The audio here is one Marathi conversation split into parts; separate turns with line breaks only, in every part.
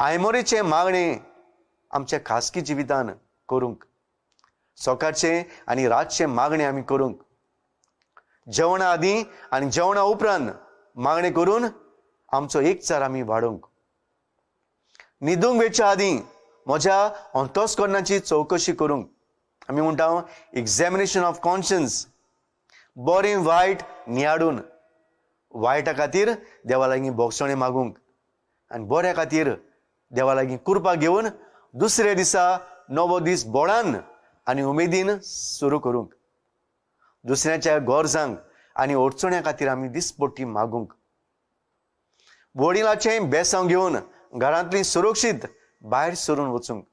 आयमोरेचे मागणे आमच्या खासगी जिवितान करूंक, सकाळचे आनी रातचे मागणे आमी करूंक, जेवणा आदीं आनी जेवणा उपरांत मागणे करून आमचो एकचार आमी वाडोवंक, न्हिदूंक वेच्या आदीं म्हज्या अंतस्करणाची चवकशी करूंक, आमी म्हणटा एक्झामिनेशन ऑफ कॉन्शियन्स, बरें वायट नियाडून वायटा खातीर देवा लागीं बोगसणे मागूंक आनी बऱ्या खातीर देवा लागीं कृपा घेवन दुसरे दिसा नवो दीस बोडान आनी उमेदीन सुरू करूंक, दुसऱ्याच्या गरजांक आनी अडचण्या खातीर आमी दिसपट्टी मागूंक, वडिलाचें बेसांव घेवन घरांतली सुरक्षीत भायर सरून वचूंक,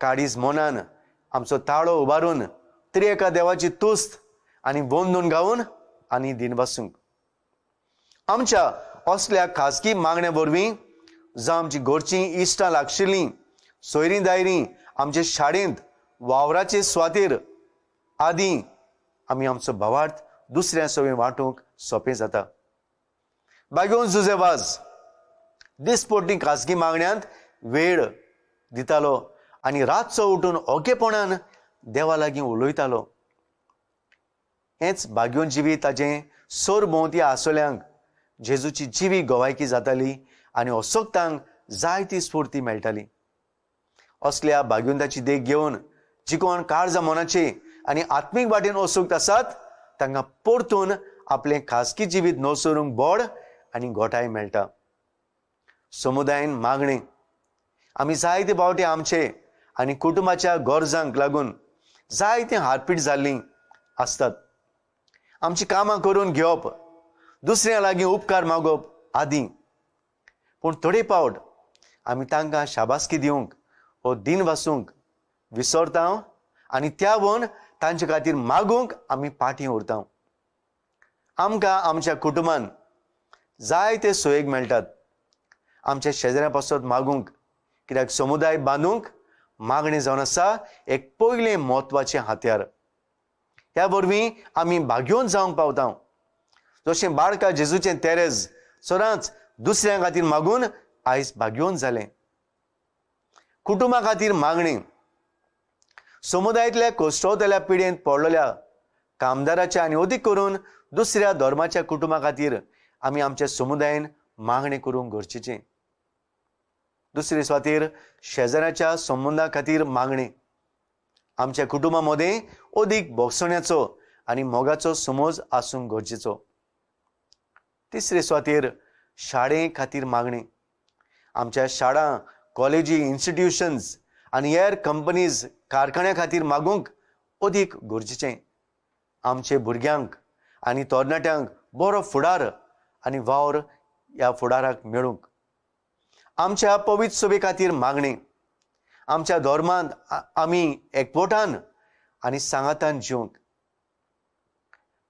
काळीज मनान आमचो ताळो उबारून त्रिएका देवाची तुस्त आनी वंदून गावून आनी दिनवासूंक, आमच्या असल्या खासगी मागण्या वरवीं जावं आमची घरचीं इश्टां लागशिल्लीं सोयरीं दायरीं आमचे शाळेंत वावराचे सुवातेर आदीं आमी आमचो भावार्थ दुसऱ्या सवें वांटूंक सोंपें जाता. बागोवन जुजेबाज दिसपट्टी खासगी मागण्यांत वेळ दितालो आनी रातचो उठून ओकेपणान देवा लागीं उलयतालो. हेंच बागयोन जिवी ताजें सोर भोंवती आसोल्यांक जेजूची जिवी गोवायकी जाताली आनी असोक्तांक जायती स्फूर्ती मेळटाली. असल्या बागयोंताची देख घेवन जी कोण काळजां मनाचे आनी आत्मीक वाटेन असोक्त आसात तांकां परतून आपलें खासगी जिवीत नवसरूंक बोड आनी घोटाय मेळटा. समुदायान मागणे आमी जायते फावटी आमचे आनी कुटुंबाच्या गरजांक लागून जायते हारपीट जाल्लीं आसतात. आमची कामां करून घेवप, दुसऱ्या लागीं उपकार मागप आदीं, पूण थोडे फावट आमी तांकां शाबासकी दिवंक वो दिन वासूंक विसरता आनी त्या वन तांचे खातीर मागूंक आमी फाटीं उरता. आमकां आमच्या कुटुंबान जायते सोयेक मेळटात आमच्या शेजाऱ्या पासत मागूंक, कित्याक समुदाय बांदूंक मागणें जावन आसा एक पयलें म्हत्वाचें हात्यार. ह्या वरवीं आमी बागयोन जावंक पावता. जशें बाळका जेजूचें तेरेज सदांच दुसऱ्यां खातीर मागून आयज बागयोन जालें. कुटुंबा खातीर मागणें समुदायांतल्या कोश्टवतल्या पिडेंत पडलेल्या कामदाराच्या आनी अदीक करून दुसऱ्या धर्माच्या कुटुंबा खातीर आमी आमच्या समुदायान मागणें करूंक गरजेचें. दुसरे सुवातेर शेजाऱ्याच्या संबंदा खातीर मागणें आमच्या कुटुंबा मदें अदीक बोगसण्याचो आनी मोगाचो समज आसूंक गरजेचो. तिसरे सुवातेर शाळे खातीर मागणें आमच्या शाळा, कॉलेजी, इन्स्टिट्यूशन्स आनी हेर कंपनीज कारखान्या खातीर मागूंक अदीक गरजेचें. आमचे भुरग्यांक आनी तरणाट्यांक बरो फुडार आनी वावर ह्या फुडाराक मेळूंक. आमच्या पवित्र सभे खातीर मागणें आमच्या धर्मांत आमी एकवटान आनी सांगातान जिवंक.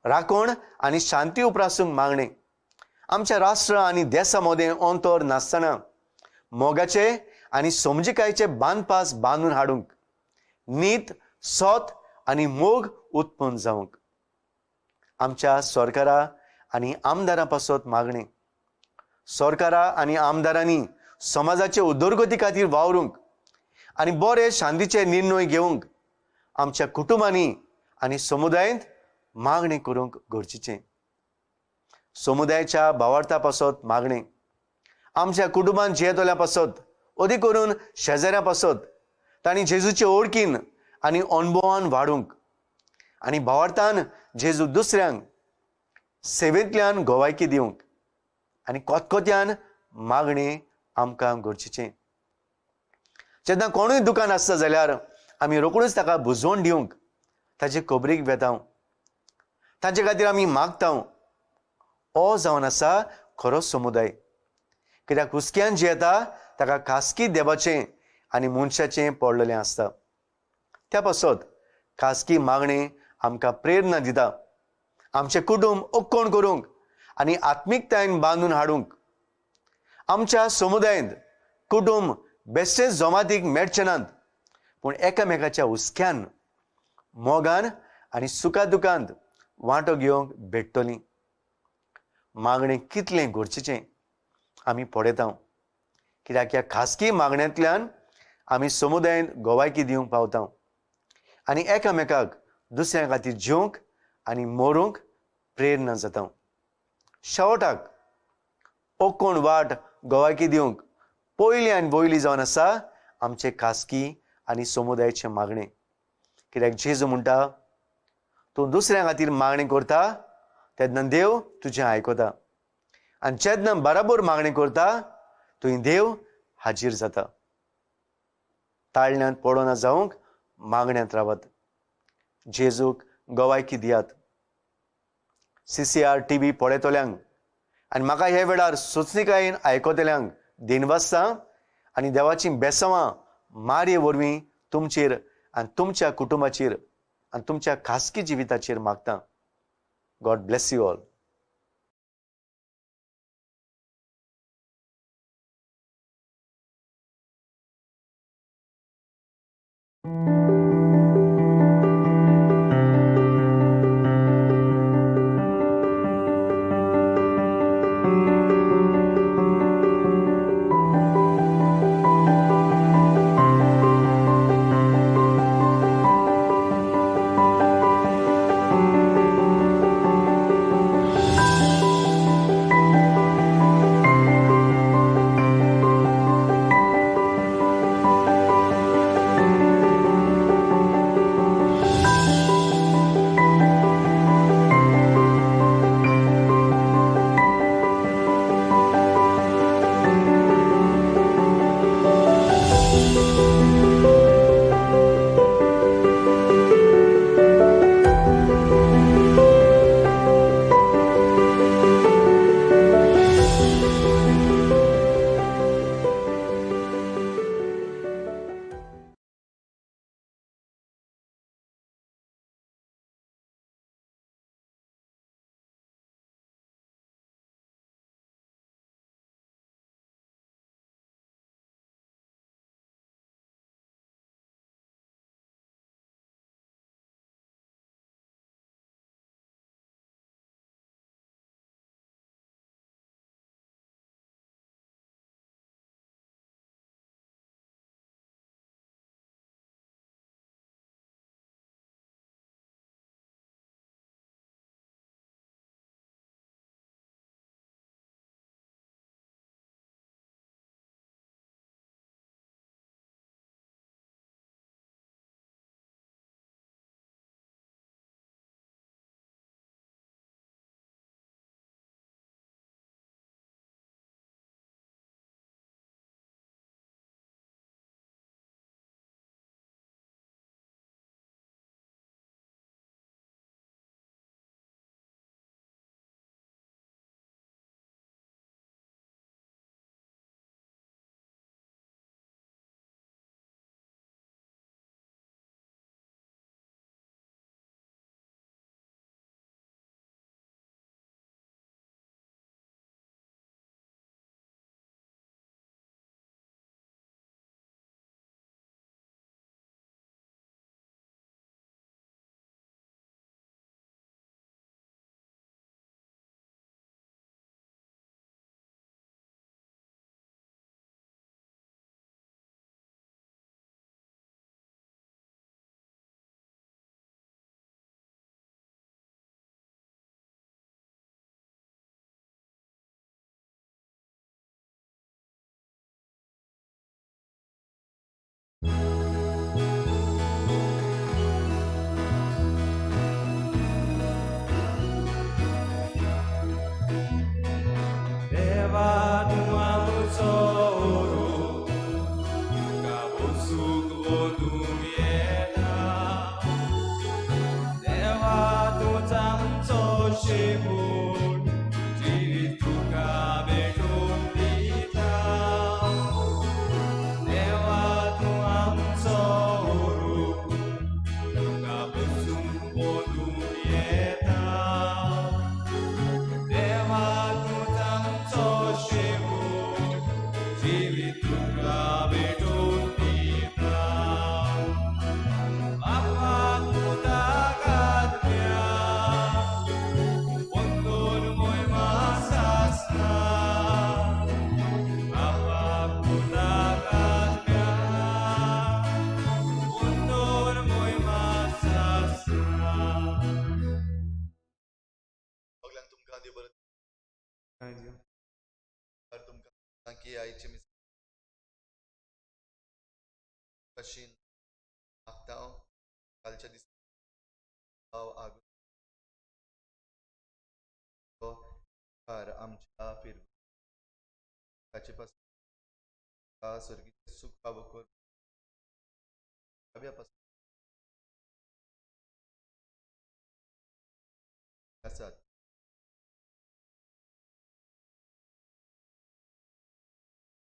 राखण आनी शांती उप्रासूंक मागणें आमच्या राष्ट्र आनी देशा मदें अंतर नासतना मोगाचे आनी समजिकायेचे बांदपास बांदून हाडूंक, नीत, सत आनी मोग उत्पन्न जावंक. आमच्या सरकारा आनी आमदारां पासत मागणें सरकारा आनी आमदारांनी समाजाचे उदरगती खातीर वावरूंक आनी बरे शांतीचे निर्णय घेवंक आमच्या कुटुंबांनी आनी समुदायांत मागणें करूंक गरजेचें. समुदायाच्या भावार्था पासत मागणें आमच्या कुटुंबान जियेतल्या पासत अदीक करून शेजाऱ्या पासत तांणी जेजूचे ओळखीन आनी अणभवान वाडूंक आनी भावार्थान जेजू दुसऱ्यांक सेवेंतल्यान गोवायकी दिवंक आनी कोतकोत्यान मागणें आमकां गरजेचें. जेन्ना कोणूय दुकान आसता जाल्यार आमी रोखडूच ताका बुजवण दिवंक ताचे खबरीक वेता, ताचे खातीर आमी मागता. हो जावन आसा खरो समुदाय, कित्याक हुस्क्यान जियेता ताका खासगी देवाचें आनी मनशाचें पडलेलें आसता. त्या पासत खासगी मागणें आमकां प्रेरणा दिता आमचें कुटुंब ओक्कोण करूंक आनी आत्मीकतायेन बांदून हाडूंक. आमच्या समुदायांत कुटुंब बेश्टेच जमातीक मेळचे नात, पूण एकामेकाच्या हुस्क्यान मोगान आनी सुखा दुखांत वांटो घेवंक भेटतलीं. मागणें कितलें गरजेचें आमी पळयता. कित्याक ह्या खासगी मागण्यांतल्यान आमी समुदायान गोवायकी दिवंक पावता आनी एकामेकाक दुसऱ्या खातीर जिवंक आनी मरूंक प्रेरणा जाता. शेवटाक ओकोण वाट गोवायकी दिवंक पयली आनी वयली जावन आसा आमचे खासगी आनी समुदायाचे मागणे. कित्याक जेजू म्हणटा, तूं दुसऱ्या खातीर मागणी करता तेन्ना देव तुजें आयकता आनी जेन्ना बराबर मागणी करता थंय देव हाजीर जाता. ताळण्यांत पडोना जावंक मागण्यांत रावात. जेजूक गोवायकी दियात. CCR TV पळयतल्यांक आनी म्हाका हे वेळार सोंसणीकायेन आयकतल्यांक दिनवासतां आनी देवाची बेसवां मारये वरवीं तुमचेर आनी तुमच्या कुटुंबाचेर आनी तुमच्या खासगी जिविताचेर मागता. God bless you all.
की आयचे कशी मागता कालच्या दिसा आमच्या फिरचे पासून सर्गीचे सुख पावकर आसात.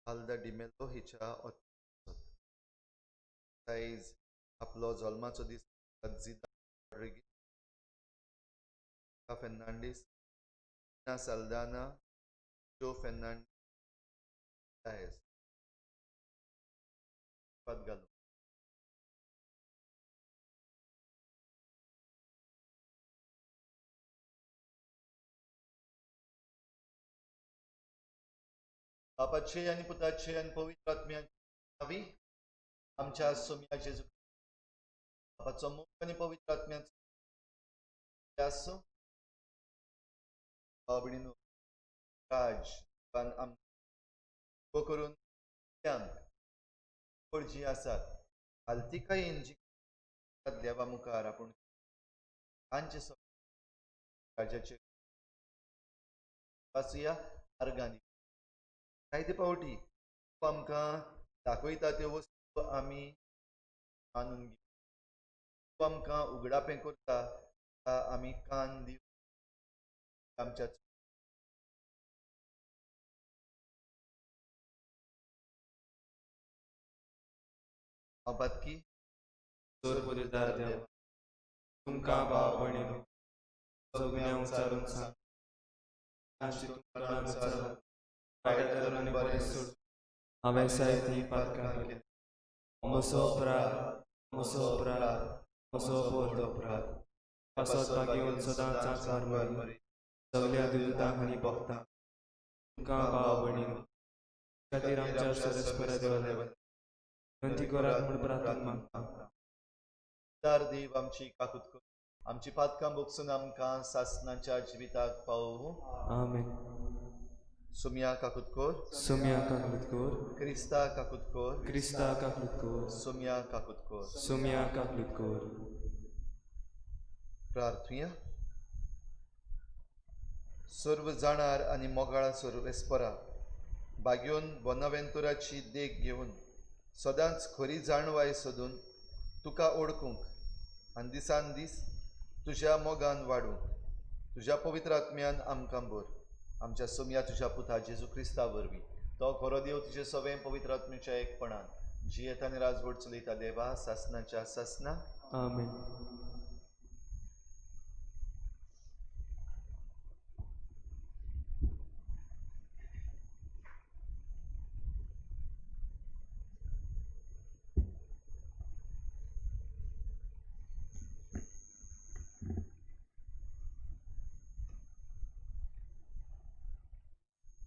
आल्दा डिमेलो हिच्या साईज आपलो जल्माचो दीस फेर्नांडीस साल्दाना जो फेर्नांडीस घालून बापाचे आणि पुताचे आणि पवित्र आत्म्याची नावी आमच्या सोम्या जेजू बापाचो मोग आणि पवित्र आत्म्याचो आसूं आवडीन राज पण करून जी आसात हालतिका इंजी देवा मुखार आपूण तांचे राजाचे वासुया आर्गांनी जायते पावटी आमकां दाखयता त्यो वस्तू आमी मानून घेवं आमकां उगडापें करता आमी कान दिवं आमच्या की
तुमकां भाव भयणीनो सगळ्यांक उचारून सांग हांवें जायतीं पातकां केलीं म्हजो अपराध पासत घेवन सदांच मरमरी सगळ्या दुतांक आनी भक्तांक तुमकां भाव भयणीनो खातीर आमच्या सरस्वरा देवाले विनंती करात म्हूण प्रार्थना मागता.
दार देव आमची काकूत कर आमची पातकां भोगसून आमकां सासणाच्या जिविताक पावूं.
आमेन.
सुम्या काकुतकोर
सुम्या काकुतकोर
क्रिस्ता काकुतकोर
क्रिस्ता काकुतकोर
सुम्या काकुतकोर
सुम्या काकुतकोर.
प्रार्थुया. सर्व जाणार आनी मोगाळ सर्वेस्परा बागेवन बोनावेंतुराची देख घेवन सदांच खरी जाणवाय सोदून तुका ओळखूंक आनी दिसान दीस तुज्या मोगान वाडूंक तुज्या पवित्र आत्म्यान आमकां भर. आमच्या सोम्या तुज्या पुता जेजू क्रिस्ता वरवीं तो खरो देव तुजे सगळे पवित्र आत्म्याच्या एकपणान जियेत आनी राजवट चलयता देवा सासनाच्या सासना.
आमेन.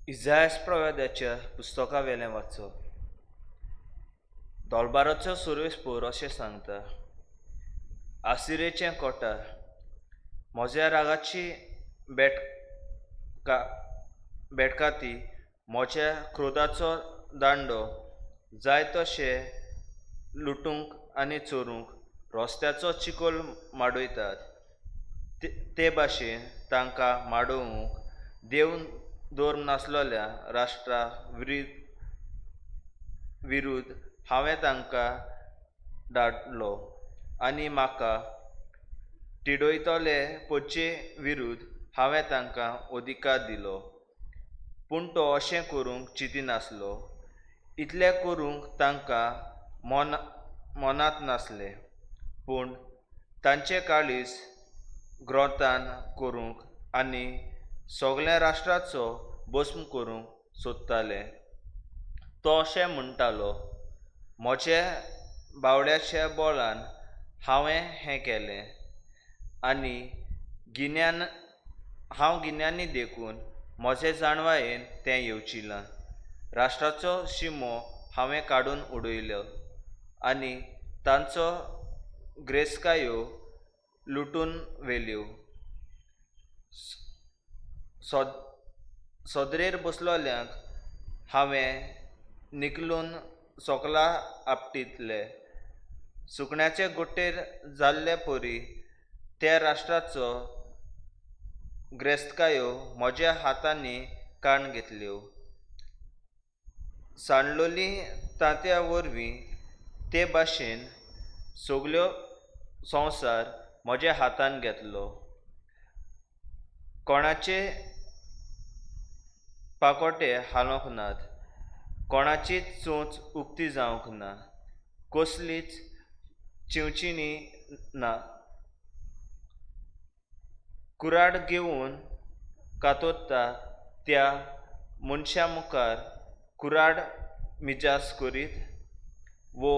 इजायास प्रवाद्याच्या पुस्तका वेलें वाचप. दोलबाराचो सुरवेस्पूर अशें सांगता. आसिरेचें कोटार म्हज्या रागाची बेटकाती म्हज्या क्रोधाचो दांडो जाय तशें लुटूंक आनी चोरूंक रस्त्याचो चिकोल माडयतात ते भाशेन तांकां माडोवंक देव दौर नासलेल्या राष्ट्रा विरुद्ध हांवें तांकां धाडलो आनी म्हाका तिडयतले पोचे विरुद्ध हांवें तांकां अधिकार दिलो. पूण तो अशें करूंक चिंतिनासलो. इतलें करूंक तांकां मनांत नासलें. पूण तांचें काळीज ग्रोतान करूंक आनी सगळ्या राष्ट्राचो भस्म करूंक सोदताले. तो अशें म्हणटालो, म्हज्या बावड्याच्या बोलान हांवें हें केलें आनी हांव गिन्यांनी देखून म्हजे जाणवायेन तें येवचिलां. राष्ट्राचो शिमो हांवें काडून उडयलो आनी तांचो ग्रेस्कायो लुटून व्हेल्यो. सदरेर बसलोल्यांक हांवें निकलून सोकला आपटितले सुकण्याचे गोटेर जाल्ले पोरी त्या राष्ट्राचो ग्रेस्तकायो म्हज्या हातांनी काण घेतल्यो सांडलोली तांत्या वरवीं ते भाशेन सगल्यो संवसार म्हज्या हातान घेतलो कोणाचे पाकोटे हालोंक नात कोणाचीच चोंच उक्ती जावंक ना कसलीच चिवचिणी ना कुराड घेवन कातोत्ता त्या मनशा मुखार कुराड मिजास करीत वो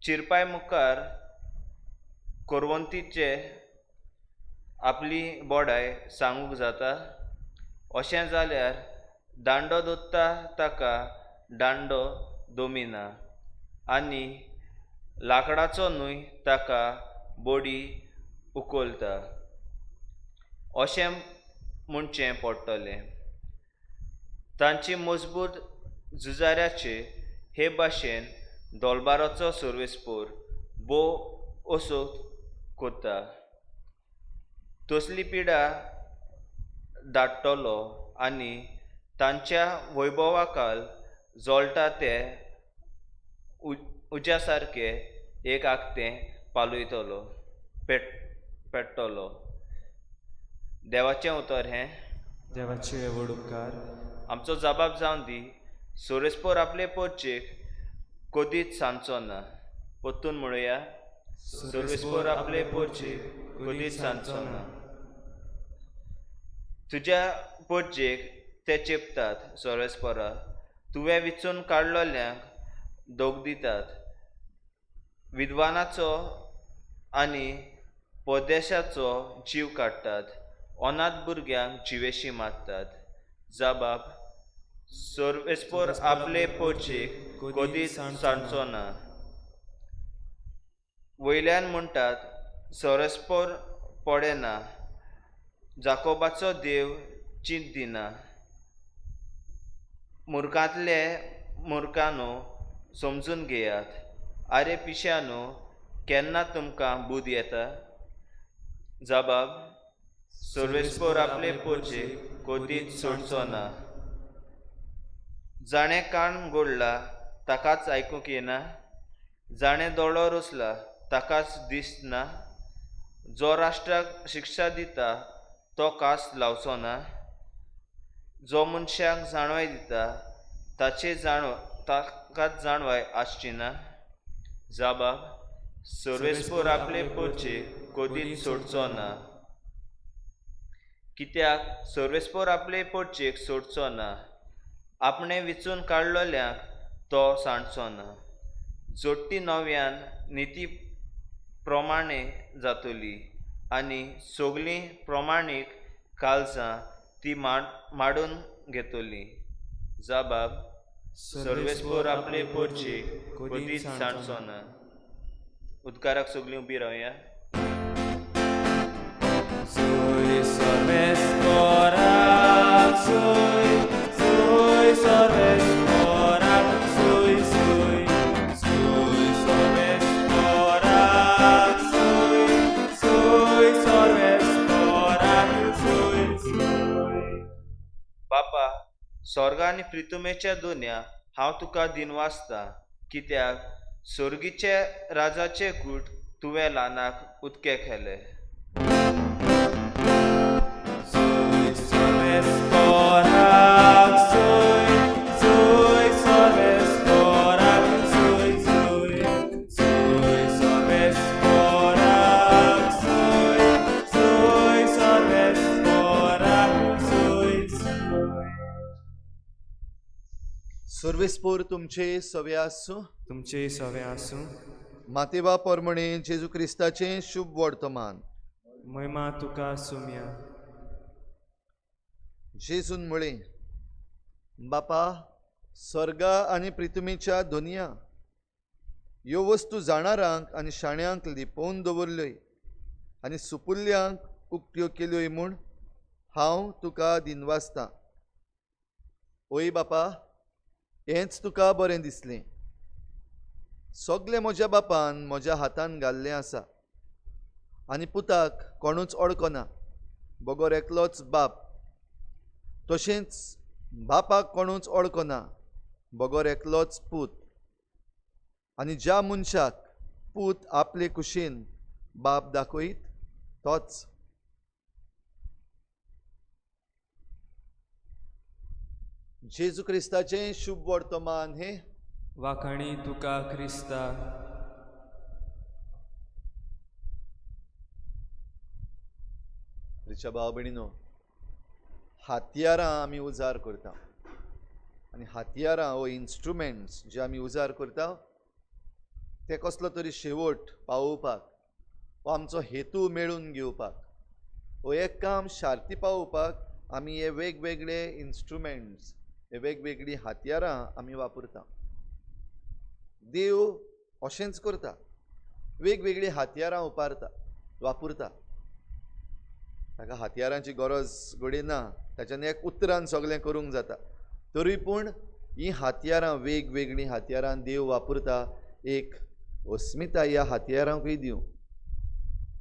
चिरपाय मुखार कोरवंतीचे आपली बोडाय सांगूंक जाता अशें जाल्यार दांडो दोत्ता ताका दांडो दोमिना आनी लाकडाचो न्हय ताका बोडी उखलता अशें म्हणचें पडटलें तांची मजबूत झुजाऱ्याचे हे भाशेन दोलबाराचो सर्वेस्पोर बो असो कोत्ता तसली पिडा धाडटलो आनी तांच्या वैभवाकाल जोळटा ते उज्या सारके एक आखतें पालयतलो पेट्टलो देवाचें उतर हें
देवाचे व्हड उपकार
आमचो जबाब जावन दी सोरेस्पोर आपले पोरचेक कधीच सांचो ना परतून म्हणुया सोरेस्पोर आपले पोरचेक कधीच सांचो ना तुज्या पोरचेक ते चेपतात सोरेस्पोरा तुवें विचून काडलोल्यांक दोग दितात विद्वानाचो आनी परदेशाचो जीव काडटात अनाथ भुरग्यांक जिवेशी मारतात जबाब सोरेस्पोर आपले पोरचेक कधीच सांचो ना वयल्यान म्हणटात सोरेस्पोर पडेना जाकोबाचो देव चिंत दिना मुर्खांतले मुर्खानो समजून घेयात आरे पिश्यांनो केन्ना तुमकां बूद येता जबाब सोर्वेस्पोर आपले पोरचेक कधीच सोडचो ना जाणें कान गोडला ताकाच आयकूंक येना जाणें दोळो रुसला ताकाच दिसना जो राष्ट्राक शिक्षा दिता तो कास लावचो ना जो मनशाक जाणवाय दिता ताकाच जाणवाय आसची ना जबाब सोर्वेस्पोर आपले पोरचेक कधीच सोडचो ना कित्याक सोर्वेस्पोर आपले पोरचेक सोडचो ना आपणे विचून काडलोल्यांक तो सांडचो ना जोडटी नव्यान निती प्रमाणे जातली आनी सगलीं प्रमाणीक काळजां ती माडून घेतली जबाब सोर्वेस्पोर आपले पोरचेक कधीच सांडचो ना उद्गाराक सगलीं उबी रावया
Soy sorvesporak, soy sorvesporak, soy sorvesporak, soy sorvesporak, soy.
बापा स्वर्ग आनी प्रितुमेच्या दोन्या हांव तुका दिनवासता कित्याक स्वर्गीचे राजाचे कूट तुवें ल्हानाक उदके केले
Soy sorvesporak, soy sorvesporak, soy sorvesporak, soy sorvesporak, soy.
सर्वेस्पोर तुमचे सवे आसूं
तुमचे सवे आसूं
मातेवा पोरमणे जेजू क्रिस्ताचें शुभ वर्तमान
महिमा तुका सुम्या
जेजून म्हळें बापा स्वर्गा आनी पृथ्वीच्या दोनया ह्यो वस्तू जाणारांक आनी शाण्यांक लिपोवन दवरल्योय आनी सुपुल्ल्यांक उक्त्यो केल्योय म्हूण हांव तुका दिनवासतां ओय बापा हेंच तुका बरें दिसलें. सगळें म्हज्या बापान म्हज्या हातान घाल्लें आसा आनी पुताक कोणूच अडकना. बगोर एकलोच बाप. तशेंच बापाक कोणूच अडकना. बगोर एकलोच पूत. आनी ज्या मनशाक पूत आपले कुशीन बाप दाखयत तोच. जेजू क्रिस्ताचें शुभ वर्तमान हे
वाखाणी तुका क्रिस्ता.
रिचा भाव भयणीनो, हातयारां आमी उजार करता आनी हातयारां वो इन्स्ट्रुमेंट्स जे आमी उजार करता ते कसलो तरी शेवट पावोवपाक वो आमचो हेतू मेळून घेवपाक वो एक काम शार्ती पावोवपाक आमी हे वेगवेगळे इन्स्ट्रुमेंट्स हे वेगवेगळी हातयारां आमी वापरता. देव अशेंच करता, वेगवेगळी हातयारां वापरता. ताका हातयारांची गरज घडी ना, ताच्यान एक उतरान सगळें करूंक जाता. तरी पूण ही हातयारां वेगवेगळी हातयारां देव वापरता एक अस्मिताय ह्या हातयारांकूय दिवं.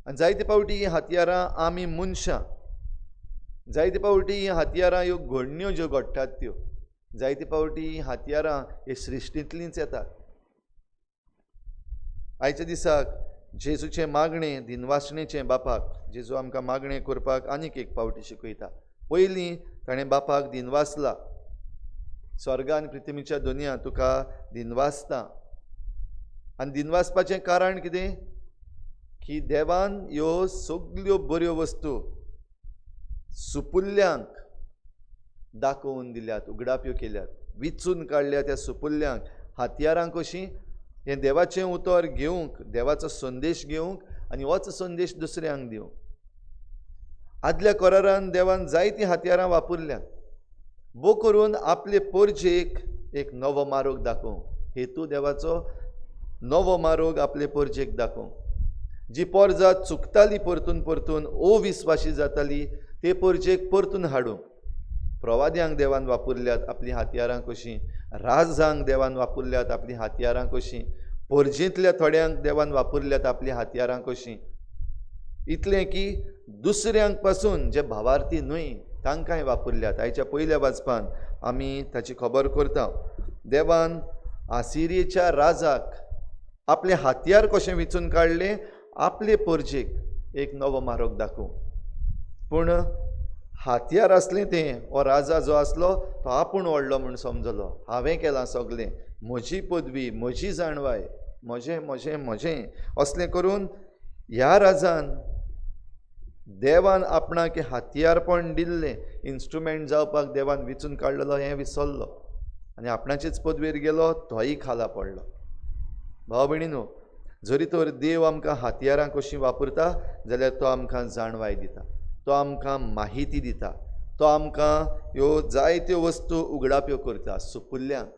आनी जायते फावटी ही हातयारां आमी मनशां, जायते फावटी ही हातयारां ह्यो घडण्यो ज्यो घडटात त्यो, जायते फावटी ही हातयारां हे सृश्टींतलींच येतात. आयच्या दिसाक जेजूचें मागणें दिनवासणेचें बापाक जेजू आमकां मागणें करपाक आनीक एक फावटी शिकयता. पयलीं ताणें बापाक दिनवासला. स्वर्ग आनी पृथ्वीच्या दोनया तुका दिनवासता. आनी दिनवासपाचें कारण कितें? की देवान ह्यो सगल्यो बऱ्यो वस्तू सुपुल्यांक दाखोवन दिल्यात, उगडाप्यो केल्यात, विचून काडल्या त्या सुपुल्यांक. हातयारां कशीं हें देवाचें उतर घेवंक, देवाचो संदेश घेवंक आनी होच संदेश दुसऱ्यांक दिवंक. आदल्या करारान देवान जायतीं हातयारां वापरल्यात, बो करून आपले परजेक एक नवो मार्ग दाखोवंक. हेतू देवाचो नवो मार्ग आपले परजेक दाखोवंक. जी परजा चुकताली परतून परतून, अविस्वाशी जाताली, ते परजेक परतून हाडूंक. प्रवाद्यांक देवान वापरल्यात आपलीं हातयारां कशीं, राजांक देवान वापरल्यात आपलीं हातयारां कशीं, परजेंतल्या थोड्यांक देवान वापरल्यात आपलीं हातयारां कशीं. इतलें की दुसऱ्यांक पासून जे भावार्थी न्हय तांकांय वापरल्यात. आयच्या पयल्या वाचपान आमी ताची खबर करता. देवान आसिरियेच्या राजाक आपलें हातयार कशें विचून काडलें, आपले परजेक एक नवो मार्ग दाखोवंक. पूण हातयार असलें तें हो राजा जो आसलो तो आपूण व्हडलो म्हूण समजलो. हांवें केलां सगळें, म्हजी पदवी, म्हजी जाणवाय, म्हजें म्हजें म्हजें असलें करून ह्या राजान देवान आपणाक हातयारपण दिल्लें, इन्स्ट्रुमेंट जावपाक देवान विचून काडलेलो हें विसरलो आनी आपणाचेच पदवेर गेलो, तोय खाला पडलो. भाव भयणीनो, जरी तर देव आमकां हातयारां कशीं वापरता जाल्यार तो आमकां जाणवाय दिता, तो आमकां माहिती दिता, तो आमकां ह्यो जायत्यो वस्तू उगडाप्यो करता सुपुल्यांक.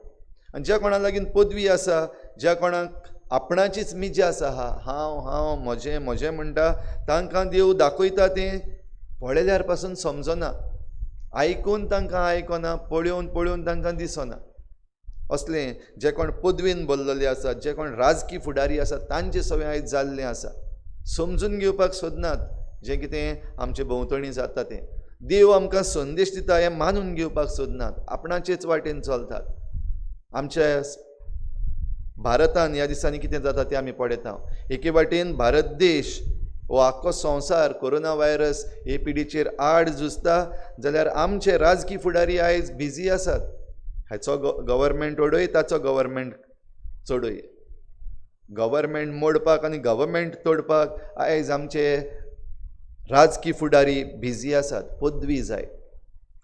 आनी ज्या कोणा लागीं पदवी आसा, ज्या कोणाक आपणाचीच मिजा आसा, हांव हांव म्हजें म्हजें म्हणटा, तांकां देव दाखयता तें पळयल्यार पासून समजना, आयकून तांकां आयकना, पळोवन पळोवन तांकां दिसना. असलें जे कोण पदवेन भरलेले आसात, जे कोण राजकी फुडारी आसात, तांचें सगळें आयज जाल्लें आसा. समजून घेवपाक सोदनात जें कितें आमचे भोंवतणी जाता तें. देव आमकां संदेश दिता हें मानून घेवपाक सोदनात, आपणाचेच वाटेन चलतात. आमच्या भारतान ह्या दिसांनी कितें जाता तें आमी पळयता. एके वाटेन भारत देश हो आख्खो संवसार कोरोना व्हायरस हे पिडीचेर आड झुजता, जाल्यार आमचे राजकी फुडारी आयज बिजी आसात. हाचो गव्हर्मेंट ओडय, ताचो गव्हर्मेंट चडय. गव्हर्मेंट मोडपाक आनी गव्हर्मेंट तोडपाक आयज आमचे राजकी फुडारी बिजी आसात. पदवी जाय,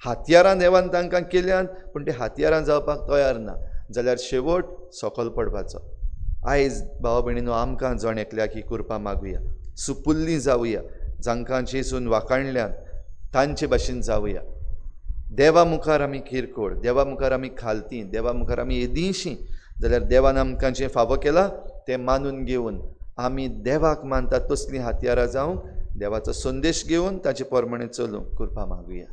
हातयारां देवान तांकां केल्यात, पूण ते हातयारां जावपाक तयार ना, जाल्यार शेवट सकयल पडपाचो. आयज भाव भयणीनो, आमकां जण एकल्याक ही कृपा मागुया, सुपुल्लीं जावुया, जांकां जेजून वाखाणल्यात तांचे भाशेन जावुया. देवा मुखार आमी किरकोळ, देवा मुखार आमी खालतीं, देवा मुखार आमी येदीशीं, जाल्यार देवान आमकां जें फावो केलां तें मानून घेवन आमी देवाक मानता तसलीं हातयारां जावंक, देवाचो संदेश घेवन ताचे प्रमाणें चलूंक कृपा मागुया.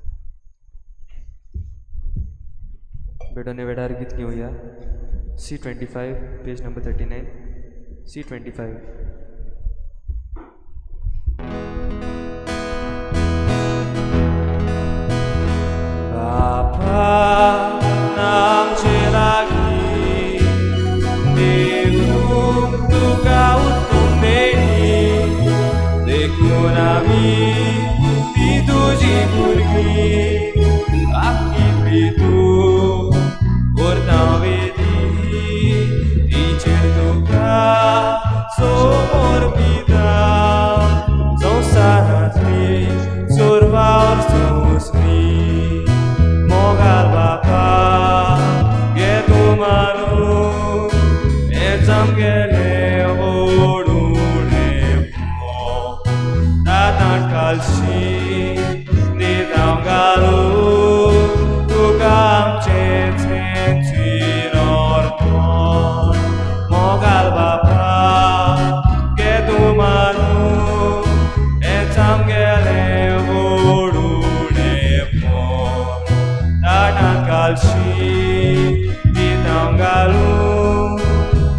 बेडोने वेडार गीत घेऊया. C25 page number 39. C25. बापा आमचे लागीं देखून तुका उत्तम देणी, देखून आमी ती तुजी भुरगीं आख्खी पितू करता वेदी, तिचेर तुका समोर पिता संवसारांतली चोरवार सोंसली. मोगाल बापा गे तूं मानून हें आमगेलें ओडून दातांत कालशी दिदांव घालून तुका आमचेच हेंचीर अर्पण. मोगाल बापा गे तूं मानून हें आमगेलें ओडून दातांत कालशी दिदांव घालून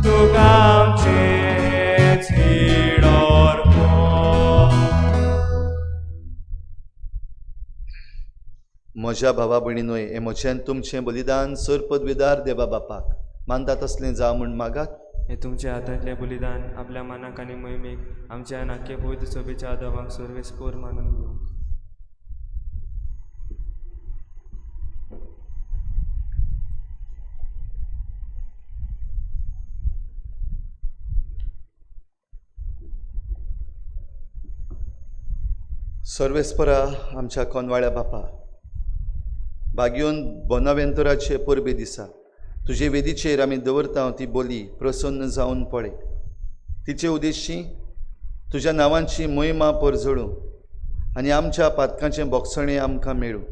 तुका आमचेच हेंचीर अर्पण.
म्हज्या भावा भयणीनोय, हें म्हजें तुमचें बलिदान सर पदवीदार देवा बापाक मानता तसलें जावं म्हूण मागात.
हे तुमच्या हातांतलें बलिदान आपल्या मनाक आनी मोहिमेक आमच्या नाक्य पवित्र सभेच्या आदवांक सर्वेस्पोर मानून घेऊ.
सर्वेस्परा आमच्या कोनवाळ्या बापा, बागयोन बोनावेंतुराचे परबे दिसा तुजे वेदीचेर आमी दवरता ती बोली प्रसन्न जावन पळय. तिचे उद्देशी तुज्या नांवांची मोहिमा परजळूं आनी आमच्या पातकांचें बोगसणें आमकां मेळूं.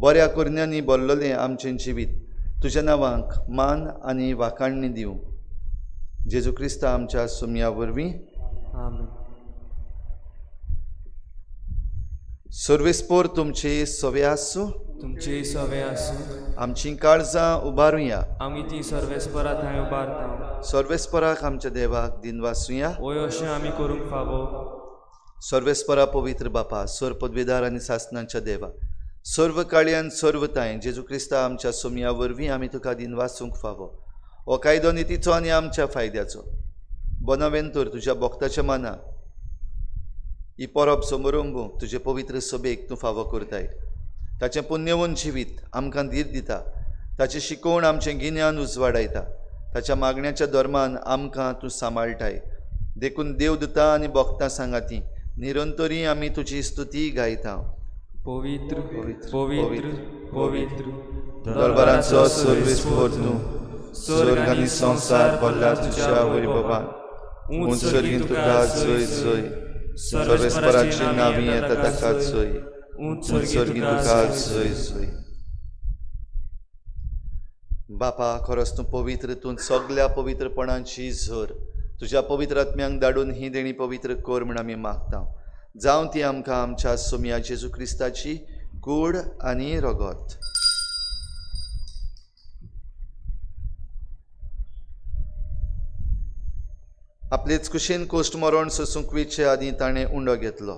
बऱ्या करण्यांनी भरलेलें आमचें जिवीत तुज्या नांवांक मान आनी वाखाणणी दिवं. जेजू क्रिस्ता आमच्या सुमया वरवीं.
आमेन.
सर्वेस्पोर तुमची सवे आसूं.
तुमची सवे आसूं.
आमची काळजां उबारुया.
आमी ती सर्वेस्परा थंय उबारता.
सर्वेस्पराक आमच्या देवाक दिनवासुया.
वय अशें आमी करूंक फावो.
सर्वेस्परा पवित्र बापा, सर पदवीदार आनी सासणांच्या देवा, सर्व काळयान सर्वताय जेजू क्रिस्ता आमच्या सोमया वरवीं आमी तुका दिनवासूंक फावो. हो कायदो नितीचो आनी आमच्या फायद्याचो. बोनावेंतूर तुज्या भक्ताच्या माना ही परब समोरंगूंक तुजे पवित्र सभेक तूं फावो करताय. ताचें पुण्यवन जिवीत आमकां धीर दिता. ताचें शिकोवण आमचें गिन्यान उजवाडायता. ताच्या मागण्याच्या धर्मान आमकां तूं सांबाळटाय. देखून देवदूतां आनी भक्तां सांगाती निरंतरी आमी तुजी स्तुती गायता.
पवित्र पवित्र पवित्र
दरबारांचो सर्वेस्पोर तूं, स्वर्ग आनी संवसार भरला तुज्या वैभवान. उंच सर्गीन तुका जय जय. सर्वेस्पराची नांवीं येता ताका जय. उंच सर्गीन तुका जय जय. बापा, खरोच तूं पवित्र. तूं सगल्या पवित्रपणांची झर तुज्या पवित्र आत्म्यांक धाडून ही देणी पवित्र कर म्हूण आमी मागता. जावं ती आमकां आमच्या सोमया जेजू क्रिस्ताची कूड आनी रगत. आपलेच कुशीन कोश्ट मरण सोसूंक वेचे आदी ताणें उंडो घेतलो.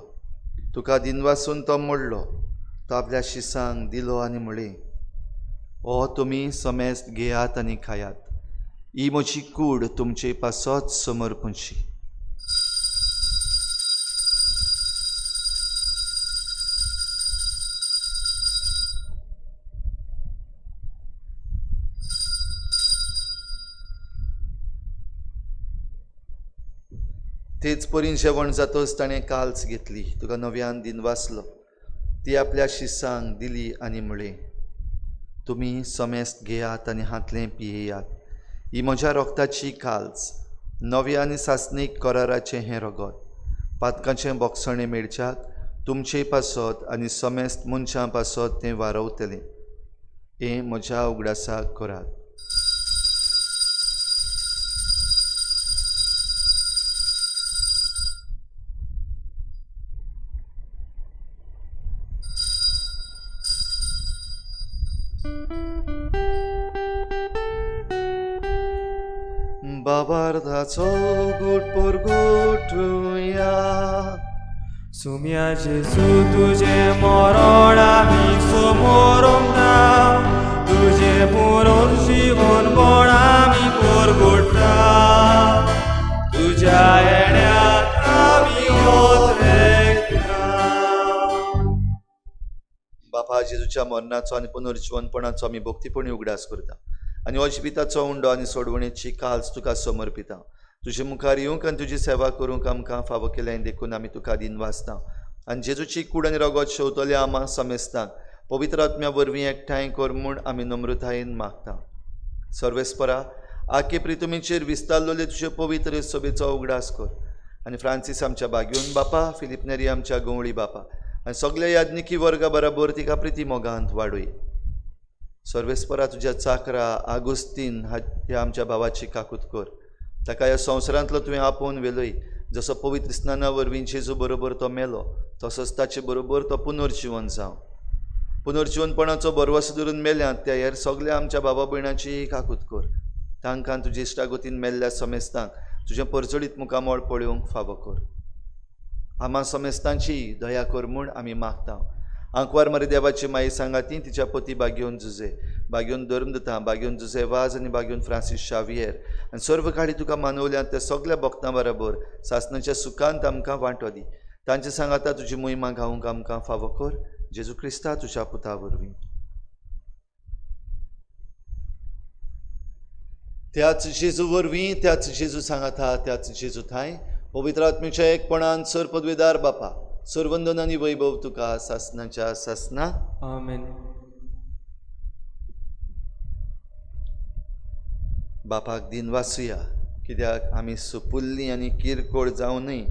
तुका दिनवासून तो मोडलो. तो आपल्या शिसांक दिलो आनी म्हळें, हो तुमी समेस्त घेयात आनी खायात. ही म्हजी कूड तुमचे पासत समर्पणची. तेच परीन जेवण जातच ताणें काल्स घेतली. तुका नव्यान दिनवासलो. ती आपल्या शिसांक दिली आनी म्हळें, तुमी समेस्त घेयात आनी हातलें पियेयात. ही म्हज्या रोगताची काल्स, नव्या आनी सासणीक कराराचें हें रगत. पातकाचें बोगसणें मेळच्याक तुमचे पासत आनी समेस्त मनशां पासत तें वारवतलें. हें म्हज्या उगडासाक करात. भावार्थाचो गुट परगुटुया.
सुम्या जेजू तुझे मरण आमी समोरून तुझे पुरून जीवन बळ आमी परगुटा. तुझ्या येण्याक आमी ओतरेकता.
बापा जेजूच्या मरणाचो आनी पुनर्जीवनपणाचो आमी भक्तीपणी उगडास करता आनी अजिबिताचो उंडो आनी सोडवणेची काल्स तुका समर्पिता. तुजे मुखार येवंक आनी तुजी सेवा करूंक आमकां फावो केलें देखून आमी तुका दिन वाचता आनी जेजूची कूड आनी रगत शेवतले आमा समेस्तांक पवित्र आत्म्या वरवीं एकठांय कर म्हूण आमी नम्रतायेन मागता. सर्वेस्परा आखे प्रितुमेचेर विस्तारलोले तुजे पवित्र सभेचो उगडास कर आनी फ्रांसीस आमच्या बागेवन बापा, फिलिप नेरी आमच्या गवळी बापा आनी सगळे याज्ञिकी वर्गा बराबर तिका प्रिती मोगांत वाडय. सर्वेस्परा तुज्या चाकरा आगोस्तीन ह्या आमच्या भावाची काकूत कर. ताका ह्या संवसारांतलो तुवें आपोवन वेलय. जसो पवित्र स्नाना वरवीं जेजू बरोबर तो मेलो तसोच ताचे बरोबर तो पुनर्जीवन जावं. पुनर्जीवनपणाचो बरवसो धरून मेल्यांत त्या हेर सगळ्या आमच्या भावा भयणाची काकूत कर. तांकां तुजे इश्टागतीन मेल्ल्या समेस्तांक तुजें परजडीत मुखामोळ पळोवंक फावो कर. आमा समेस्तांची दया कर म्हूण आमी मागता. आंकवार मरे देवाची माई सांगाती तिच्या पती बागेवन जुजे, बागेवन धर्मदता, बागेवन जुजे वाज आनी बागेवन फ्रांसीस शावियर आनी सर्व काळी तुका मानवल्यांत त्या सगळ्या भक्तां बरोबर सासणाच्या सुखांत आमकां वांटो दी. तांचे सांगाता तुजी मोहिमा गावंक आमकां फावो कर. जेजू क्रिस्ता तुज्या पुता वरवीं. त्याच जेजू वरवीं, त्याच जेजू सांगाता, त्याच जेजू थाय पवित्र आत्म्याच्या एकपणान सर पदवेदार बापा, सर्वंदन आनी वैभव तुका सासणाच्या सासना.
आमेन.
बापाक दिन वाचुया कित्याक आमी सुपुल्लीं आनी किरकोळ जावनय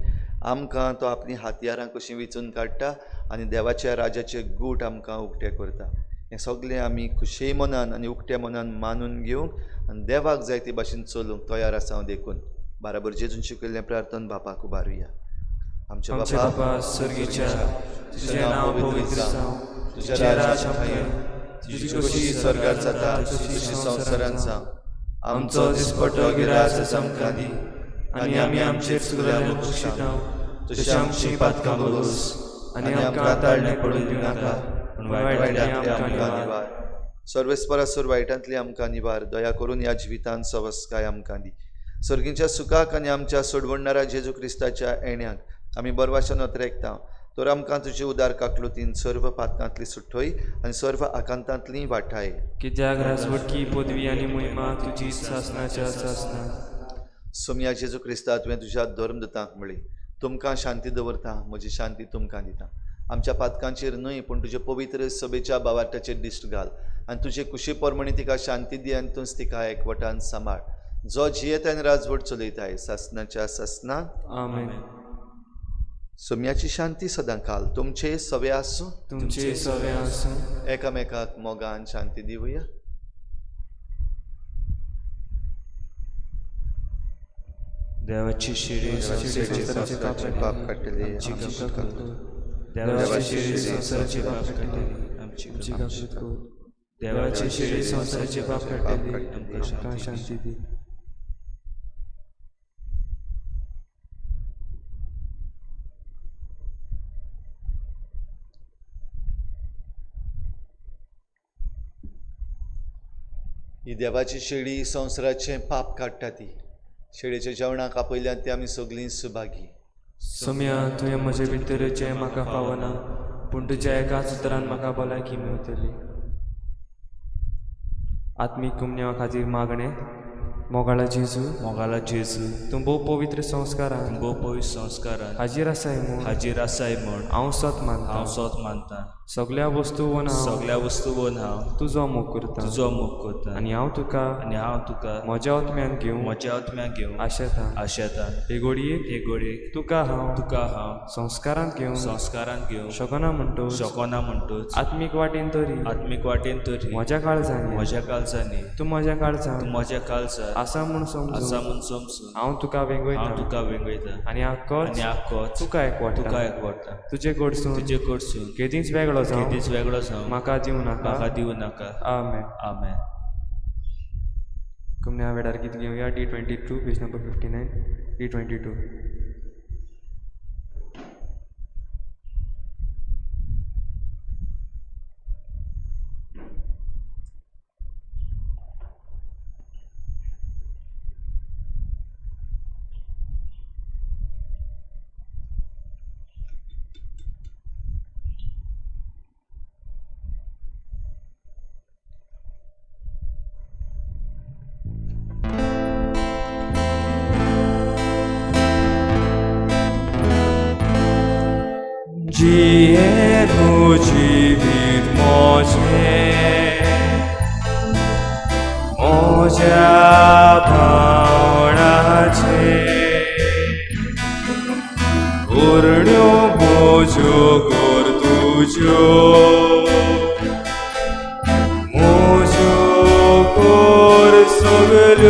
आमकां तो आपली हातयारां कशीं वेंचून काडटा आनी देवाच्या राजाचे गूट आमकां उक्ते करता. हें सगळें आमी खुशे मनान आनी उक्त्या मनान मानून घेवंक आनी देवाक जाय ते भाशेन चलूंक तयार आसा देखून बराबर जेजून शिकयल्लें प्रार्थना बापाक उबारुया. आमचे बापा
सर्गीच्या तुझें नांव पवित्र जावं,
तुजें राज येवं, तुजी कशी स्वर्गांत जाता तशी संवसारांत जावं. आमचो दिसपट्टो गिरास आमकां दी आनी आमी आमचेर चुकलेल्यांक बक्षिता तशी आमची पातकां बलोस आनी आमकां ताळणे पडूंक दिवं नाका पूण वायटांतली आमकां निवार. सर्वेस्परासुर वायटांतली आमकां निवार. दया करून ह्या जिवितांत सवस्काय आमकां दी. सर्गीच्या सुखाक आनी आमच्या सोडवणाऱ्या जेजू क्रिस्ताच्या येण्याक आमी बरवाशान नोतरेकता. तर आमकां तुजी उदार काकलुतीन सर्व पातकांतली सुट्टोय आनी सर्व आकांतांतली वाटाय.
कित्याक राजवटकी पदवी आनी मोहिमा तुजी सासणाच्या सासना.
सोम्या जेजू क्रिस्ता तुवें तुज्या धर्मदतांक म्हळी तुमकां शांती दवरता, म्हजी शांती तुमकां दिता. आमच्या पातकांचेर न्हय पूण तुजे पवित्र सभेच्या बावार्टाचेर दिश्ट घाल आनी तुजे कुशी परमणी तिका शांती दी आनी तूंच तिका एकवटान सांबाळ. जो जियेत आनी राजवट चलयताय सासणाच्या सासना.
आमेन.
सोम्याची शांती सदां काल तुमचे सवे आसूं.
तुमचे सवे आसूं.
एकामेकाक मोगान शांती दिवया.
देवाची शिडी संसाराचे
पाप काडटले
देवाची शिडी संसाराचे पाप काडटली आमची काकूत कर. देवाची शिडी संसाराचे पाप काडटली आमकां शांती दी.
ही देवाची शेळी संवसाराचें पाप काडटा ती. शेळयेच्या जेवणाक आपयल्यात ती आमी सगळीं सुभागी.
सोम्या तुवें म्हजे भितरचें म्हाका फावना पूण तुज्या एकाच उतरान म्हाका भलायकी मेवतली. आत्मीक कुमन्या खातीर मागणें. मोगाळा जेजू तूं भोव पवित्र संस्कारान हाजीर आसाय म्हूण हांव सत मानता. सगळ्या वस्तू वन हांव तुजो मोग करता आनी हांव तुका म्हज्या आत्म्यान घेवं आशेता. हे घडयेक तुका हांव संस्कारांत घेवं शकना म्हणटोच आत्मीक वाटेन तरी म्हज्या काळजांनी तूं म्हज्या काळजांत आसा म्हूण समजून हांव तुका वेंगयता आनी आख्खोच तुका एकवटा. तुजे कडसून केदींच वेगळो जावं म्हाका दिवं नाका. आमेन. कमने ह्या वेळार गीत घेवया D22 पेज नंबर 59 D22.
지혜로 지빗 모자 바오라제 오르려 모조 고르두조 모조 고르 속으려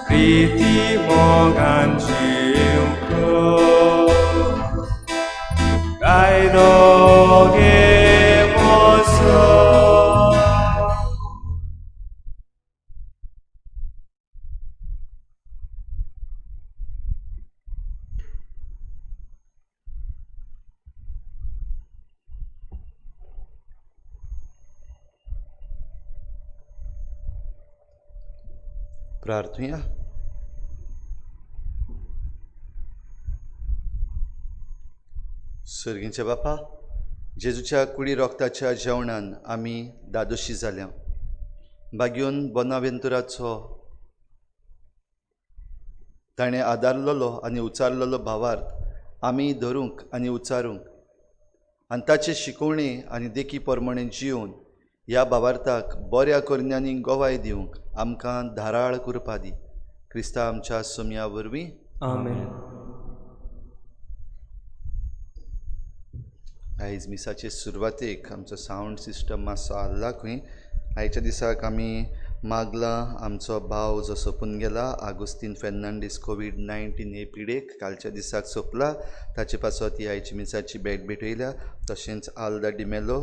प्रीति मोगान जिउको गाइरोगे मोसो
प्रार्थूया. सर्गीचे बापा, जेजूच्या कुडी रोगताच्या जेवणान आमी दादोशी जाल्या. बागेवन बोनावेंतुराचो ताणें आदारलेलो आनी उचारलेलो भावार्थ आमी धरूंक आनी उचारूंक आनी ताचे शिकवणे आनी देखी प्रमाणे जिवन ह्या भावार्थाक बऱ्या करण्यांनी गोवाय दिवंक आमकां धाराळ कृपा दी. क्रिस्ता आमच्या सोम्या वरवीं.
आमेन.
आयज मिसाचे सुरवातेक आमचो सावंड सिस्टम मातसो आल्ला खंय. आयच्या दिसाक आमी मागलां आमचो भाव जो सोंपून गेला आगोस्तीन फेर्नांडीस कोविड-19 हे पिडेक कालच्या दिसाक सोंपला. ताचे पासत ही आयची मिसाची भेट वयल्या. तशेंच आल्दा डिमेलो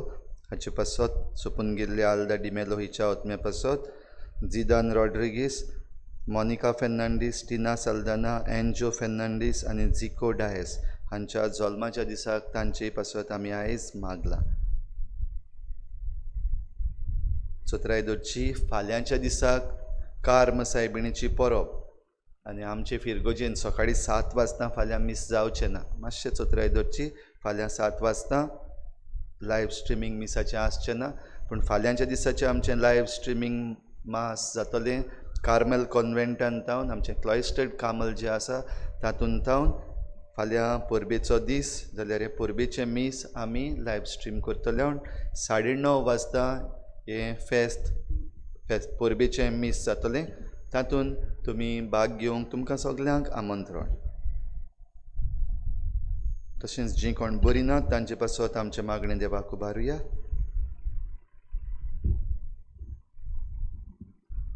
हाचे पासत सोंपून गेल्ले आल्दा डिमेलो हिच्या आत्म्या पासत जिदान रॉड्रिगीस, मोनिका फेर्नांडीस, टिना साल्दाना, एन्जो फेर्नांडीस आनी झिको डायस हांच्या जल्माच्या दिसाक तांचे पासत आमी आयज मागलां. चोत्रायदोरची फाल्यांच्या दिसाक कार्म सायबिणीची परब आनी आमचे फिरगोजेन सकाळीं 7 वाजता फाल्यां मिस जावचें ना. मातशें चोत्रायदोरची फाल्यां 7 वाजता लायव्ह स्ट्रिमींग मिसाचें आसचें ना. पूण फाल्यांच्या दिसाचें आमचें लायव्ह स्ट्रिमींग मास जातलें कार्मेल कॉन्वेंटान तावन आमचें क्लॉइस्टर्ड कार्मेल जें आसा तातूंत तावन फाल्यां परबेचो दीस जाल्यार हे परबेचें मीस आमी लायव्ह स्ट्रीम करतले. 9:30 वाजता हें फेस्त परबेचें मीस जातलें. तातूंत तुमी भाग घेवंक तुमकां सगल्यांक आमंत्रण. तशेंच जीं कोण बरीं नात तांचे पासत आमचें मागणें देवाक उबारुया.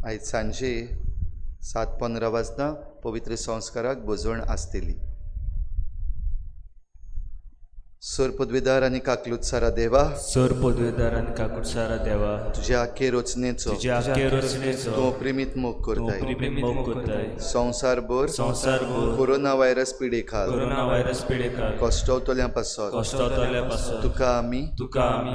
आयज सांजे 7:15 वाजता पवित्र संस्काराक बोजवण आसतली. सर पदवीदार आनी काकलुतसारा देवा,
सर पदवीदार आनी काकुटसारा देवा,
तुज्या आख्खे रचनेचो
तुज्या आख्खे रचनेचो
तूं अप्रिमीत मोग करताय.
प्रेम मोग करताय.
संवसारभर
संवसारभर
कोरोना व्हायरस पिडेखाल
कोरोना व्हायरस पिडेकार
कश्टावतल्या पासत
कश्टावतल्या पासून
तुका आमी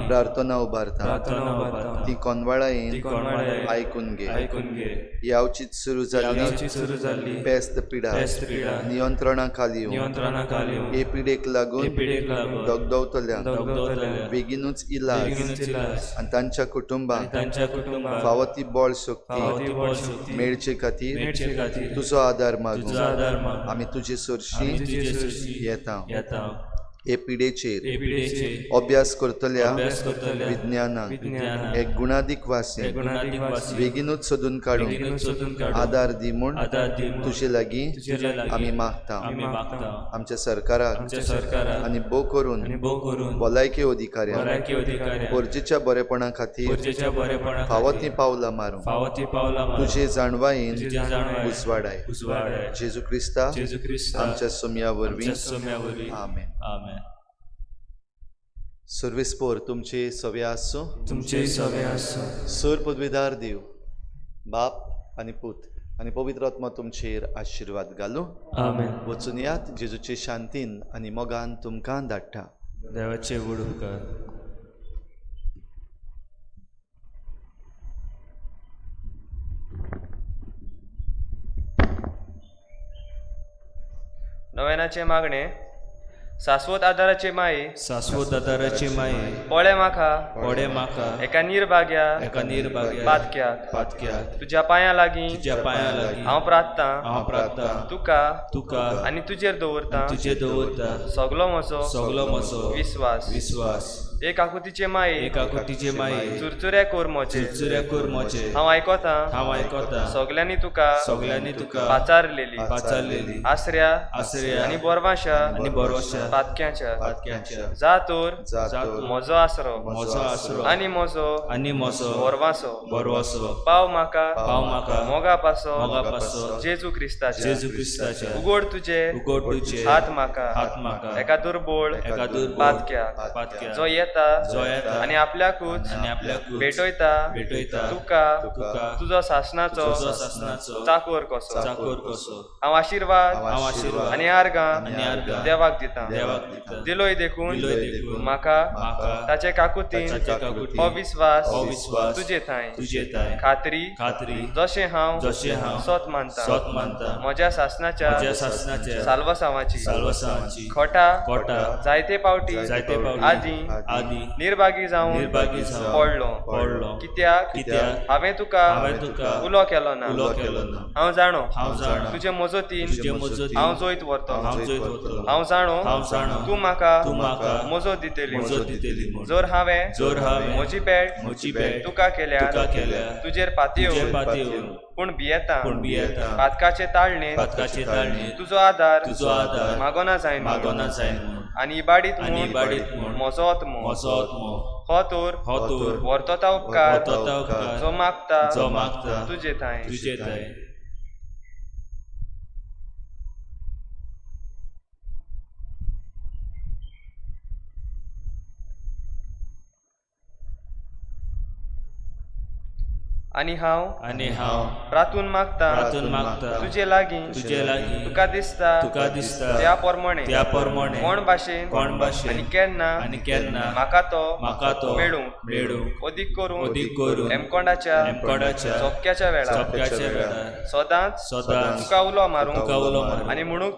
प्रार्थना उबारता.
प्रार्थना उबारता.
ती कोनवाळायेन
कोणालाय
आयकून घे.
ऐकून घे.
यावचीत सुरू जाल्ली
याची सुरू झाली
पेस्त पिडा
पेस्त पिडा
नियंत्रणा खाली
नियंत्रणाखाली
हे पिडेक लागून
पिडेक लागून
दगदवतल्या
दगदगतल्या
बेगीनूच इलाज
बेगीनच इलाज
आनी तांच्या कुटुंबाक
तांच्या कुटुंबाक
फावो ती बळ
फावो ती
शक्ती
बळ शक्ती
मेळचे खातीर
मेळचे खातीर
तुजो आदार मागू.
तुजो आदार मागू.
आमी तुजे सरशी
आमी तुजे सरशी
येता.
येता.
हे पिडेचेर
हे पिडेचे
अभ्यास करतल्या
अभ्यास करतल्या
विज्ञानाक
विज्ञानाक
एक गुणादीक वासी
गुणाधिक वासी
बेगीनूच सोदून काडून
बेगीनूच सोदून काडून
आदार दी म्हूण
आदार दी म्हूण
तुजे लागीं
तुजे लागीं
आमी मागता.
आमी मागता.
आमच्या सरकाराक
आमच्या सरकाराक
आनी भोव करून
आनी भोव करून
भलायकी अधिकाऱ्यांक
भलायकी अधिकाऱ्यांक
गरजेच्या बरेपणा खातीर
गरजेच्या बरेपणा
फावो ती पावलां मारूं.
फावो ती पावलां मारूं.
तुजे जाणवायेन
तुजे जाणवायेन
उजवाडाय.
उजवाडाय.
जेजू क्रिस्ता
जेजू क्रिस्त
आमच्या सोम्या वरवीं
आमच्या सोम्यावरी
आमेन.
आमेन.
सर्वेस्पोर तुमचे सवे आसूं.
तुमचे सवे आसूं.
सर पदवीदार देव बाप आनी पूत आनी पवित्र आत्मा तुमचेर आशिर्वाद घालूं.
आमेन.
वचून यात जेजूचे शांतीन आनी मोगान तुमकां धाडटा.
देवाचे व्हड उपकार.
नव्यानाचे मागणे. शाश्वत आदाराचे माई,
शाश्वत आदाराची माई,
पळे म्हाका
पडे म्हाका
एका निर्भाग्या
एका निर्भाग्या
पातक्याक
पातक्याक
तुज्या पांया लागीं
तुज्या पांया लागीं
हांव प्रार्थना
हांव प्रार्थना
तुका
आनी
तुजेर दवरता
तुजे दवरता
सगलो म्हजो
सगलो म्हजो
विश्वास.
विश्वास.
एक आकुतीचे माई,
एका कोटीचे माई,
चुरचुऱ्या कोर मोचे
चुरचुऱ्या कोर मोचे
हांव आयकोता
हांव आयकोता
सगल्यांनी तुका
सगल्यांनी तुका
पाचारलेली
पाचारलेली
आसऱ्या
आसऱ्या
आनी बोरवाशा
आनी बरवशा
पातक्याच्या
पातक्याच्या
जा तोर
जातो
म्हजो आसरो
म्हजो आसरो
आनी म्हजो
आनी म्हजो
बोरवासो
बरवसो
पाव म्हाका
पाव म्हाका
मोगा पासो
मोगा पासो
जेजू क्रिस्ताच्या
जेजू क्रिस्ताच्या
उगोड तुजे
उगोड तुजे
हात म्हाका
हात म्हाका
एका दुर्बोळ
एका दुर्बळ
पातक्याक
पातक्याक
जो येता
जो येता
आनी आपल्याकूच
आनी आपल्याकूच
भेटयता
भेटयता
तुका तुजो शासनाचो
तुजो शासनाचो
चाकोर कसो
चाकोर कसो
हांव आशिर्वाद
हांव आशिर्वाद
आनी आर्गां
आनी आर्गां
देवाक दिता
देवाक दिता.
दिलोय देखून
दिलोय देखून
म्हाका
म्हाका
ताचे काकुतीन
ताचे काकुतीन
अविश्वास
अविश्वास
तुजे थंय
तुजे थंय
खात्री जशें हांव
स्वत
मानता
मानता
म्हज्या शासनाच्या
म्हज्या शासनाच्या
साल्वसावाची
साल्वसावाची
खोटा
खोटा
जायते पावटी
आदी
आदी निर्भागी जावन पडलो कित्याक हांवें तुका उलो केलो ना हांव जाणो तुजे मजतीन हांव जोयत व्हरतलो हांव जाणो तूं म्हाका मजत दितली जर हांवें म्हजी पेट तुका केल्यार तुजेर पातयो पूण भियेता पातकाचे ताळणे तुजो आदार मागोना जायन आनी इबाडीत म्हूण म्हजो आत्मो हो तोर व्हरतो उपकार जो मागता तुजे थंय. आनी हांव प्रार्थून मागता तुजे लागीं तुका दिसता त्या प्रमाणे कोण भाशेन आनी केन्ना म्हाका तो मेळूंक अदीक करून एमकोंडाच्या चोपक्याच्या वेळार सदांच तुका उलो मारूंक आनी म्हणूंक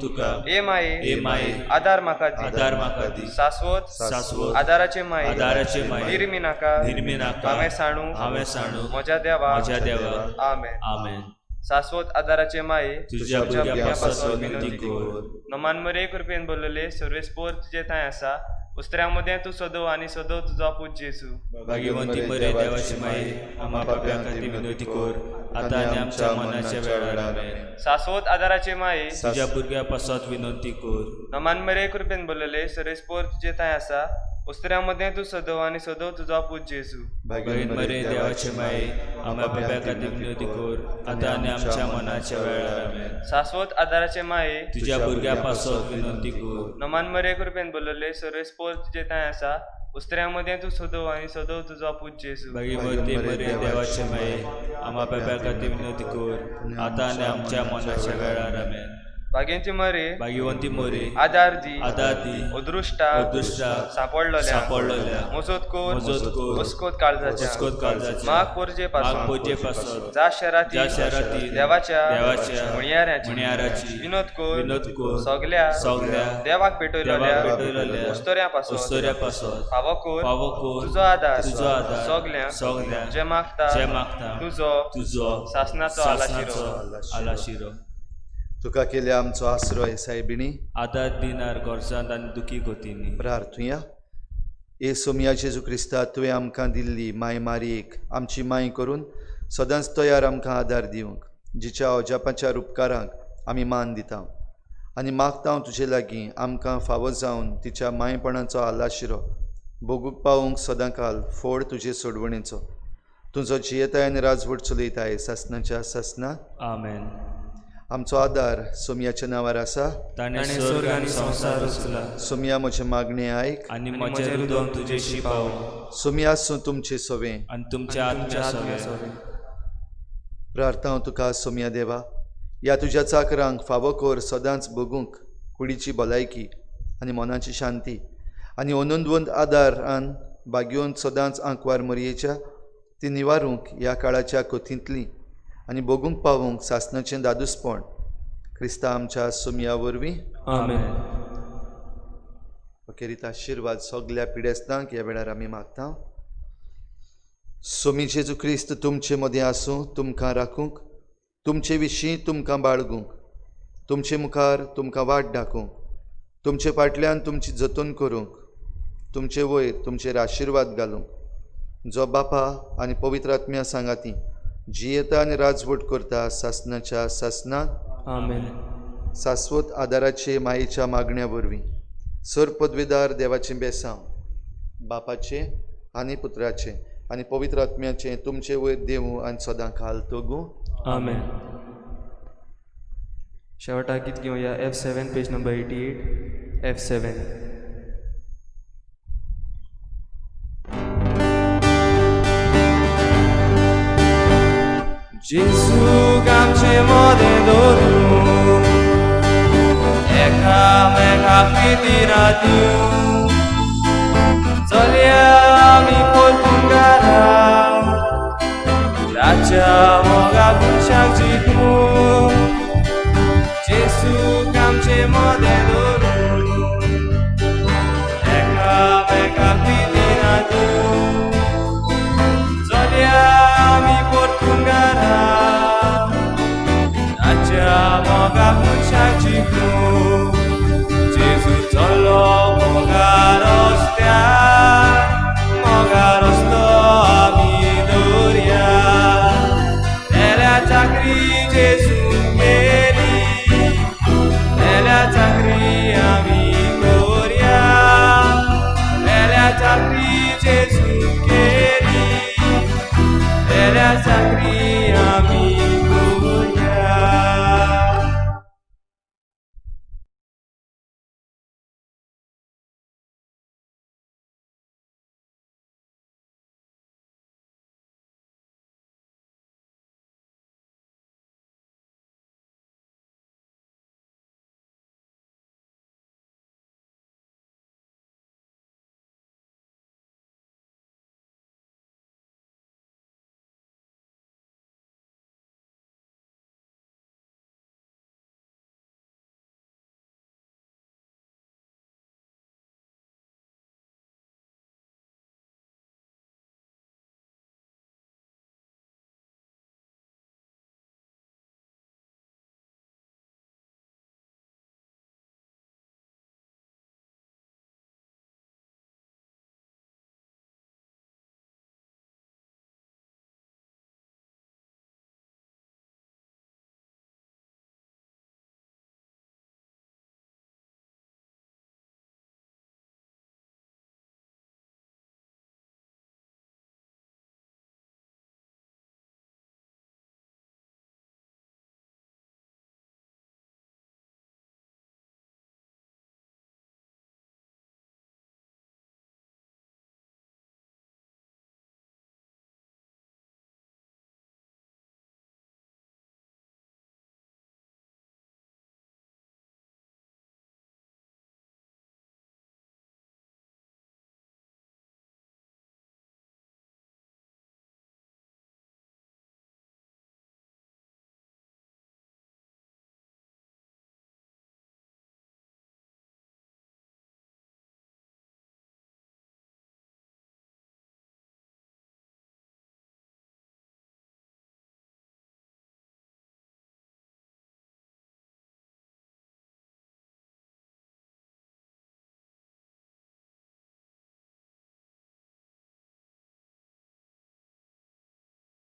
तुका ए माये आदार म्हाका दी शाश्वत आदाराचे माये निर्मी नाका हांवें साणू म्हज्या देवा आमेन. शाश्वत आदाराचे माये
तुज्या भुरग्यापासून विनंती कर.
नमान मरे कृपेन बोलले सर्वेस्पोर तुजे थंय आसा उस्त्र्यामध्ये तू सदव आणि सदव तुझा पूज जेसू.
भाग्यवंती मरे देवाची माई आम्हा पाप्यां खातीर विनंती कर आता आनी आमच्या मनाच्या वेळार आमेन.
शाश्वत आदाराचे माये
तुज्या भुरग्यापासून विनंती कर.
नमान मरे कृपेन बोलले सर्वेस्पोर तुजे थंय आसा उस्त्र्यामध्ये तू सदव आणि सदव तुझा पूज जेजू
बहीण मरे देवाचे माये आम्हा पाप्याखातीर विनंती कर आता आणि आमच्या मनाच्या वेळार आमेन.
शाश्वत आदाराचे माये
तुझ्या भुरग्यापासून विनंती कर.
नमान मरे कृपेन बोलले सर्वेस्पोर तुझे थंय आसा उस्त्र्यामध्ये तू सदव आणि सदव तुझा पूज जेजू
बहीण मरे देवाचे माये आम्हा पाप्याखातीर विनंती कर आता आणि आमच्या मनाच्या वेळार आमेन.
भाग्यांची मरे
भाग्यवंती मोरे
आधार दी
आदाती
उदृष्टा
सापडलेल्या
मोजोत कोर
मोजोत
उस्कोत काळजाच्या
काळजाच्या
माग पोरजे
माग पोरजेपासून
जा शहराती देवाच्या
मुनियाराची
विनोद कोर
विनोद कोर
सगल्या देवाक
पेटवलेल्या
उस्तोऱ्यापासून फावो कोर तुझो
तुझो
आधार
आधार
सगल्या जे मागता तुझो शासनाचो
आलाशिरो
तुका केल्या आमचो आसरो सायबिणी
आदार दिनार गोरजांत आनी दुखी गोतींनी
प्रार्थुया. ए सोमिया जेजू क्रिस्ता तुवें आमकां दिल्ली माय मारयेक आमची माय करून सदांच तयार आमकां आदार दिवंक जिच्या अजापाच्या उपकारांक आमी मान दिता आनी मागता हांव तुजे लागीं आमकां फावो जावन तिच्या मायपणाचो आलाशिरो भोगूंक पावूंक सदांकाल फोड तुजे सोडवणेचो तुजो जियेताय आनी राजवट चलयताय सासनाच्या सासना.
आमेन.
आमचो आदार सोमियाच्या नांवार आसा.
ताणें स्वर्ग आनी संवसार रचला
सोमिया म्हजे मागणें आयक
आनी म्हजें हृदय तुजेशी पाव
सोमिया आसूं तुमचे सवे
आनी तुमच्या आत्म्या सवे.
प्रार्थना हांव तुका सोमिया देवा ह्या तुज्या चाकरांक फावो कोर सदांच बगूंक कुडीची भलायकी आनी मनाची शांती आनी ओनंदवंत आदारान बागयोन सदांच आंकवार मरयेच्या ती निवारूंक ह्या काळाच्या कोथींतली आनी बगूंक पावूंक सासणाचें दादूसपण क्रिस्ता आमच्या सोमिया वरवीं.
आमेन.
अखेरीत आशिर्वाद सगल्या पिडेस्तांक ह्या वेळार आमी मागता. सोमी जेजू क्रिस्त तुमचे मदीं आसूं तुमकां राखूंक तुमचे विशीं तुमकां बाळगूंक तुमचे मुखार तुमकां वाट दाखोवंक तुमचे फाटल्यान तुमची जतन करूंक तुमचे वयर तुमचेर आशिर्वाद घालूंक जो बापा आनी पवित्र आत्म्या सांगाती जियेता आनी राजवट करता सासनाच्या सासनाक.
आमेन.
शाश्वत आदाराचे मायेच्या मागण्या वरवीं सर पदवेदार देवाचें बेसांव बापाचे आनी पुत्राचे आनी पवित्र आत्म्याचे तुमचे वयर देवूं आनी सदां खाल तोगूं.
आमेन.
शेवटा गीत घेवया F7 पेज नंबर 88 F7.
जेजूक आमचे मोदें दवरून एकामेकाक पितिरा दिवं चलया आमी पोर्तुगाला ताच्या मोगाक मनशाक जिखूं जेजूक आमचे मोदें दवरून एकामेकाक पितिरा दिवं चलया आमी पोर्तुगाला ताच्या मोगाक मनशाक जिखूं